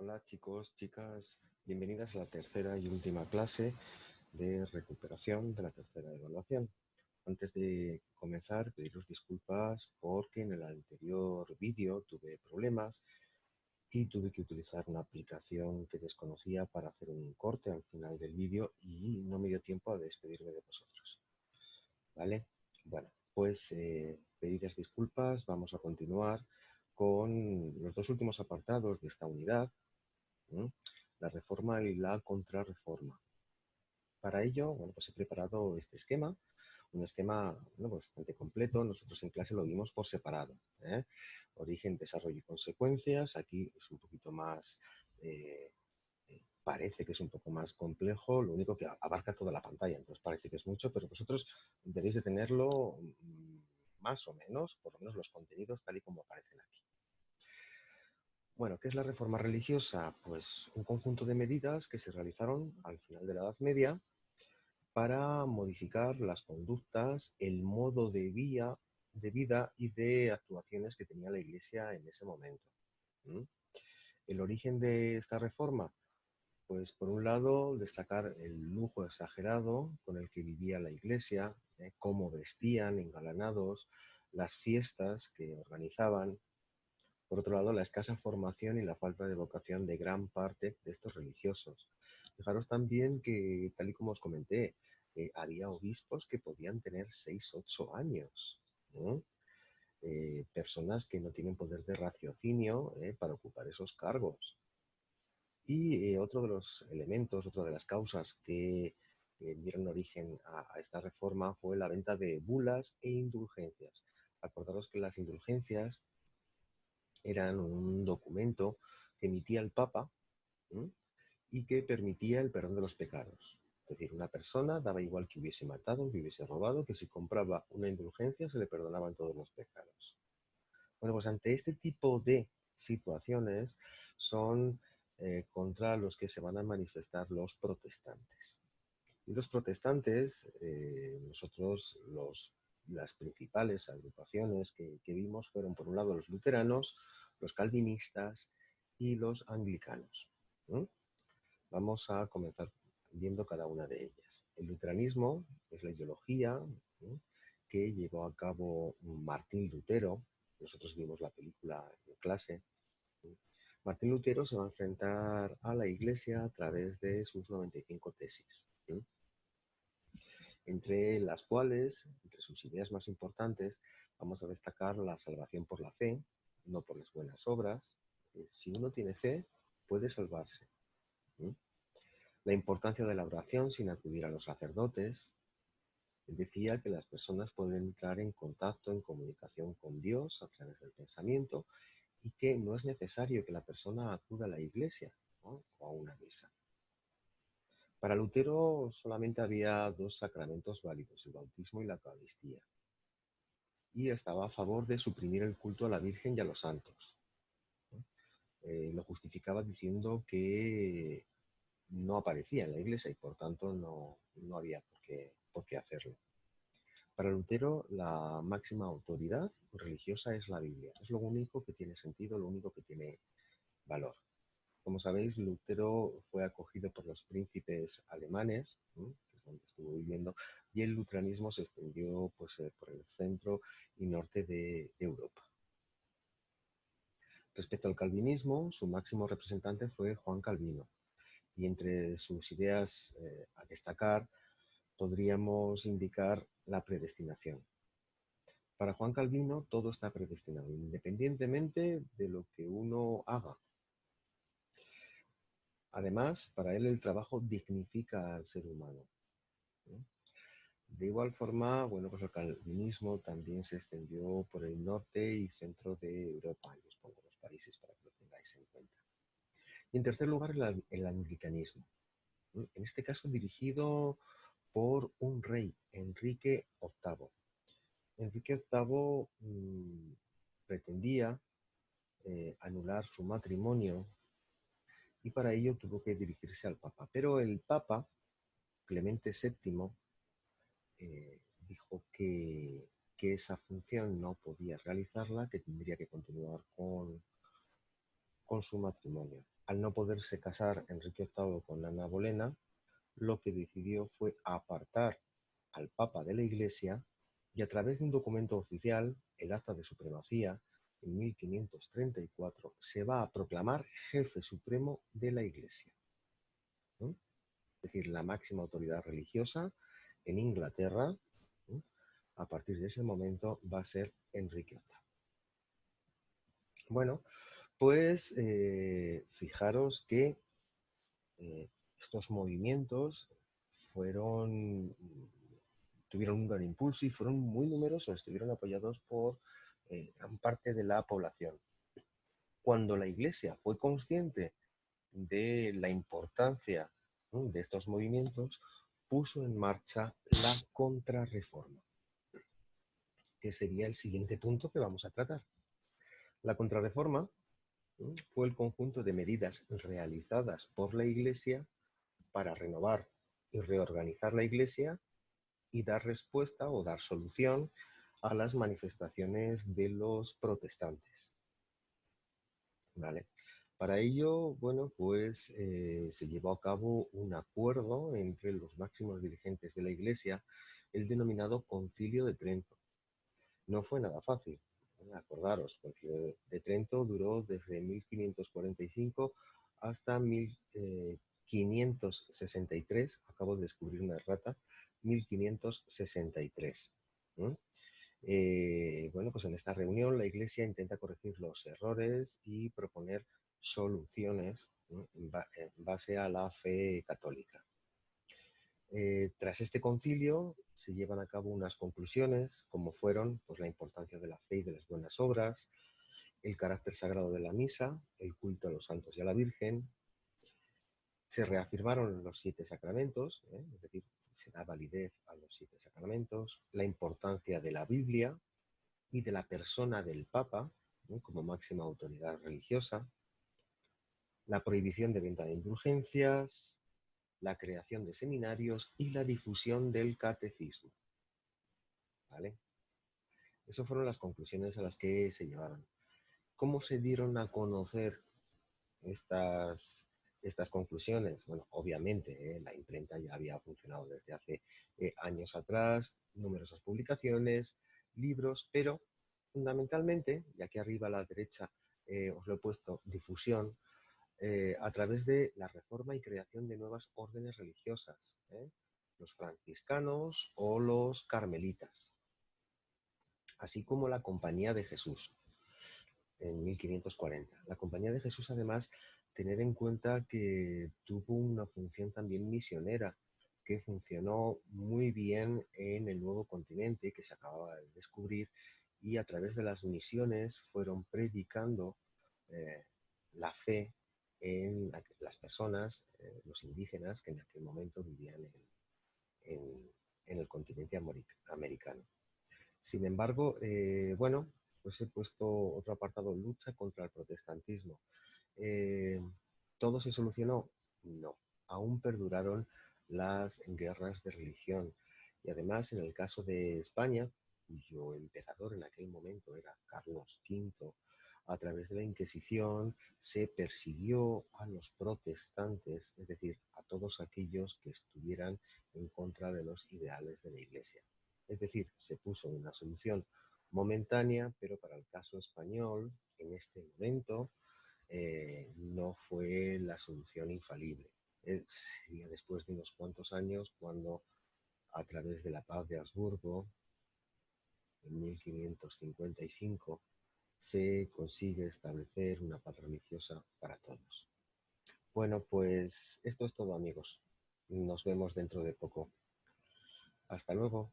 Hola chicos, chicas, bienvenidas a la tercera y última clase de recuperación de la tercera evaluación. Antes de comenzar, pediros disculpas porque en el anterior vídeo tuve problemas y tuve que utilizar una aplicación que desconocía para hacer un corte al final del vídeo y no me dio tiempo a despedirme de vosotros. ¿Vale? Bueno, pues pedidas disculpas, vamos a continuar con los dos últimos apartados de esta unidad. ¿Mm? La reforma y la contrarreforma. Para ello, bueno, pues he preparado este esquema, un esquema bueno, bastante completo. Nosotros en clase lo vimos por separado. Origen, desarrollo y consecuencias. Aquí es un poquito más, parece que es un poco más complejo, lo único que abarca toda la pantalla, entonces parece que es mucho, pero vosotros debéis de tenerlo más o menos, por lo menos los contenidos tal y como aparecen aquí. Bueno, ¿qué es la reforma religiosa? Pues un conjunto de medidas que se realizaron al final de la Edad Media para modificar las conductas, el modo de vida y de actuaciones que tenía la Iglesia en ese momento. ¿Mm? El origen de esta reforma, pues por un lado destacar el lujo exagerado con el que vivía la Iglesia, cómo vestían, engalanados, las fiestas que organizaban. Por otro lado, la escasa formación y la falta de vocación de gran parte de estos religiosos. Fijaros también que, tal y como os comenté, había obispos que podían tener 6, 8 años. ¿No? Personas que no tienen poder de raciocinio para ocupar esos cargos. Y otro de los elementos, otra de las causas que dieron origen a esta reforma fue la venta de bulas e indulgencias. Acordaros que las indulgencias eran un documento que emitía el Papa, ¿m? Y que permitía el perdón de los pecados. Es decir, una persona daba igual que hubiese matado, que hubiese robado, que si compraba una indulgencia se le perdonaban todos los pecados. Bueno, pues ante este tipo de situaciones son contra los que se van a manifestar los protestantes. Y los protestantes, las principales agrupaciones que vimos fueron, por un lado, los luteranos, los calvinistas y los anglicanos. ¿Mm? Vamos a comenzar viendo cada una de ellas. El luteranismo es la ideología, ¿no?, que llevó a cabo Martín Lutero. Nosotros vimos la película en clase. Martín Lutero se va a enfrentar a la Iglesia a través de sus 95 tesis, ¿sí? Entre las cuales, entre sus ideas más importantes, vamos a destacar la salvación por la fe, no por las buenas obras. Si uno tiene fe, puede salvarse. ¿Sí? La importancia de la oración sin acudir a los sacerdotes. Él decía que las personas pueden entrar en contacto, en comunicación con Dios a través del pensamiento y que no es necesario que la persona acuda a la iglesia, ¿no?, o a una misa. Para Lutero solamente había dos sacramentos válidos, el bautismo y la Eucaristía. Y estaba a favor de suprimir el culto a la Virgen y a los santos, ¿no? Lo justificaba diciendo que no aparecía en la iglesia y por tanto no había por qué hacerlo. Para Lutero, la máxima autoridad religiosa es la Biblia. Es lo único que tiene sentido, lo único que tiene valor. Como sabéis, Lutero fue acogido por los príncipes alemanes, ¿no?, que es donde estuvo viviendo, y el luteranismo se extendió pues, por el centro y norte de Europa. Respecto al calvinismo, su máximo representante fue Juan Calvino, y entre sus ideas a destacar podríamos indicar la predestinación. Para Juan Calvino todo está predestinado, independientemente de lo que uno haga. Además, para él el trabajo dignifica al ser humano, ¿no? De igual forma, bueno, pues el calvinismo también se extendió por el norte y centro de Europa, y os pongo los países para que lo tengáis en cuenta. Y en tercer lugar, el anglicanismo, ¿no?, en este caso dirigido por un rey, Enrique VIII. Enrique VIII pretendía anular su matrimonio y para ello tuvo que dirigirse al Papa. Pero el Papa, Clemente VII, dijo que esa función no podía realizarla, que tendría que continuar con su matrimonio. al no poderse casar Enrique VIII con Ana Bolena, lo que decidió fue apartar al Papa de la Iglesia y a través de un documento oficial, el Acta de Supremacía, en 1534, se va a proclamar jefe supremo de la Iglesia, ¿no? Es decir, la máxima autoridad religiosa en Inglaterra, ¿no? A partir de ese momento va a ser Enrique VIII. Bueno, pues fijaros que eh, estos movimientos fueron, tuvieron un gran impulso y fueron muy numerosos, estuvieron apoyados por gran parte de la población. Cuando la Iglesia fue consciente de la importancia, ¿no?, de estos movimientos, puso en marcha la contrarreforma, que sería el siguiente punto que vamos a tratar. La contrarreforma, ¿no?, fue el conjunto de medidas realizadas por la Iglesia para renovar y reorganizar la Iglesia y dar respuesta o dar solución a las manifestaciones de los protestantes. ¿Vale? Para ello, bueno, pues se llevó a cabo un acuerdo entre los máximos dirigentes de la Iglesia, el denominado Concilio de Trento. No fue nada fácil. Acordaros, el Concilio de Trento duró desde 1545 hasta 1563, acabo de descubrir una errata, 1563. Bueno, pues en esta reunión la Iglesia intenta corregir los errores y proponer soluciones, ¿no?, en base a la fe católica. Tras este concilio se llevan a cabo unas conclusiones, como fueron pues, la importancia de la fe y de las buenas obras, el carácter sagrado de la misa, el culto a los santos y a la Virgen. Se reafirmaron los 7 sacramentos, es decir, se da validez a los 7 sacramentos, la importancia de la Biblia y de la persona del Papa, ¿no?, como máxima autoridad religiosa, la prohibición de venta de indulgencias, la creación de seminarios y la difusión del catecismo. ¿Vale? Esas fueron las conclusiones a las que se llevaron. ¿Cómo se dieron a conocer estas conclusiones? Bueno, obviamente la imprenta ya había funcionado desde hace años atrás, numerosas publicaciones, libros, pero fundamentalmente, y aquí arriba a la derecha os lo he puesto, difusión, a través de la reforma y creación de nuevas órdenes religiosas, los franciscanos o los carmelitas, así como la Compañía de Jesús en 1540. La Compañía de Jesús, además, tener en cuenta que tuvo una función también misionera, que funcionó muy bien en el Nuevo Continente, que se acababa de descubrir, y a través de las misiones fueron predicando la fe en las personas, los indígenas, que en aquel momento vivían en el continente americano. Sin embargo, bueno, pues he puesto otro apartado, lucha contra el protestantismo. ¿Todo se solucionó? No. Aún perduraron las guerras de religión. Y además, en el caso de España, cuyo emperador en aquel momento era Carlos V, a través de la Inquisición se persiguió a los protestantes, es decir, a todos aquellos que estuvieran en contra de los ideales de la Iglesia. Es decir, se puso una solución momentánea, pero para el caso español, en este momento, no fue la solución infalible. Sería después de unos cuantos años cuando, a través de la paz de Habsburgo, en 1555, se consigue establecer una paz religiosa para todos. Bueno, pues esto es todo, amigos. Nos vemos dentro de poco. Hasta luego.